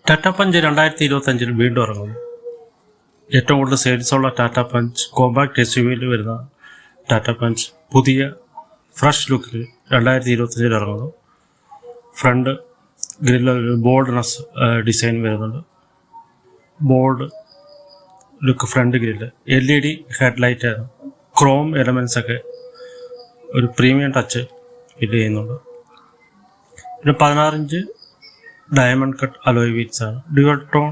Tata punch 2025 വീണ്ടും ഇറങ്ങുന്നു. ഏറ്റവും കൂടുതൽ സെയിൽസുള്ള ടാറ്റ പഞ്ച് കോമ്പാക്ട് SUV വരുന്ന ടാറ്റ പഞ്ച് പുതിയ ഫ്രഷ് ലുക്കിൽ 2025 ഇറങ്ങുന്നു. ഫ്രണ്ട് ഗ്രില്ലിൽ ഒരു ബോൾഡ്നെസ് ഡിസൈൻ വരുന്നുണ്ട്. Bold look front grill, LED headlight, chrome elements ഒക്കെ ഒരു പ്രീമിയം ടച്ച് ഫിറ്റ് ചെയ്യുന്നുണ്ട്. പിന്നെ 16 inch diamond cut alloy wheels ആണ്. ഡ്യുവൽ ടോൺ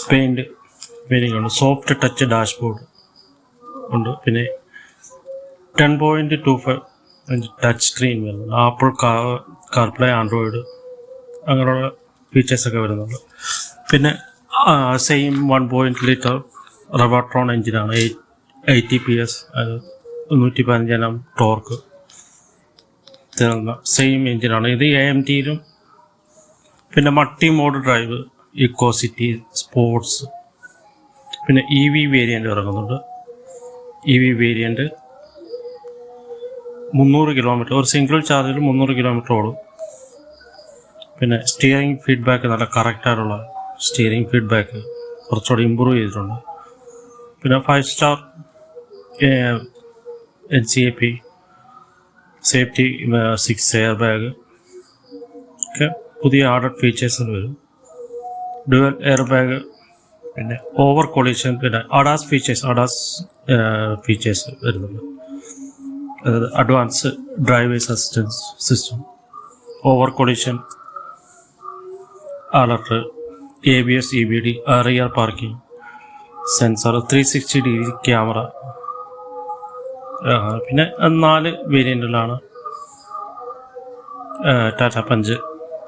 പെയിൻറ്റിംഗ് ഉണ്ട്. സോഫ്റ്റ് ടച്ച് ഡാഷ്ബോർഡ് ഉണ്ട്. പിന്നെ 10.25 ഇഞ്ച് ടച്ച് സ്ക്രീൻ വരുന്നുണ്ട്. ആപ്പിൾ കാർപ്ലേ, ആൻഡ്രോയിഡ് അങ്ങനെയുള്ള ഫീച്ചേഴ്സൊക്കെ വരുന്നുണ്ട്. പിന്നെ സെയിം 1.0 ലിറ്റർ റെവോട്രോൺ എഞ്ചിനാണ്. 80 PS, 115 Nm ടോർക്ക് തരുന്ന സെയിം എഞ്ചിനാണ്. ഇത് AMTയിലും. പിന്നെ multi mode drive, eco city, sports, പിന്നെ EV വേരിയൻ്റ് ഇറങ്ങുന്നുണ്ട്. EV വേരിയൻ്റ് 300 കിലോമീറ്റർ, ഒരു സിംഗിൾ ചാർജിൽ 300 കിലോമീറ്റർ ഓടും. പിന്നെ സ്റ്റിയറിംഗ് ഫീഡ്ബാക്ക് നല്ല കറക്റ്റായിട്ടുള്ള സ്റ്റിയറിംഗ് ഫീഡ്ബാക്ക് കുറച്ചുകൂടി ഇമ്പ്രൂവ് ചെയ്തിട്ടുണ്ട്. പിന്നെ 5 star NCAP safety, 6 air bag ഒക്കെ പുതിയ ആഡഡ് ഫീച്ചേഴ്സിൽ വരും. ഡ്യുവൽ എയർ ബാഗ്, പിന്നെ ഓവർ കൊളീഷൻ, പിന്നെ അഡാസ് ഫീച്ചേഴ്സ് വരുന്നുണ്ട്. അതായത് advance drivers assistance system, over collision alert, ABS, EBD, rear parking sensor, 360 degree camera. പിന്നെ 4 വേരിയൻറ്റിലാണ് ടാറ്റ പഞ്ച്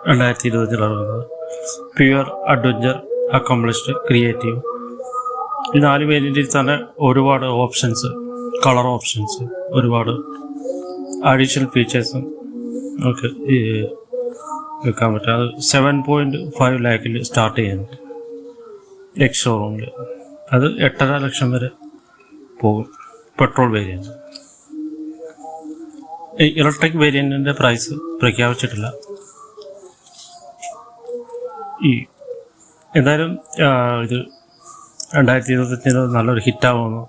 2025 ഇറങ്ങുന്നത്. Pure, adventure, accomplished, creative. ഈ 4 വേരിയൻറ്റിൽ തന്നെ ഒരുപാട് ഓപ്ഷൻസ്, കളർ ഓപ്ഷൻസ്, ഒരുപാട് അഡീഷണൽ ഫീച്ചേഴ്സും ഒക്കെ വെക്കാൻ പറ്റും. അത് 7.5 lakhൽ സ്റ്റാർട്ട് ചെയ്യുന്നു എക്സ് ഷോറൂമിൽ. അത് 8.5 ലക്ഷം വരെ പോകും പെട്രോൾ വേരിയൻറ്റ്. ഇലക്ട്രിക് വേരിയൻറ്റിൻ്റെ പ്രൈസ് പ്രഖ്യാപിച്ചിട്ടില്ല. എന്തായാലും ഇത് 2025 നല്ലൊരു ഹിറ്റാവുമെന്ന്,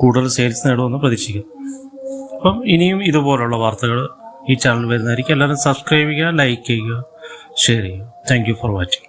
കൂടുതൽ സെയിൽസ് നേടുമെന്ന് പ്രതീക്ഷിക്കുന്നു. അപ്പം ഇനിയും ഇതുപോലുള്ള വാർത്തകൾ ഈ ചാനൽ വരുന്നതായിരിക്കും. എല്ലാവരും സബ്സ്ക്രൈബ് ചെയ്യുക, ലൈക്ക് ചെയ്യുക, ഷെയർ ചെയ്യുക. Thank you for watching.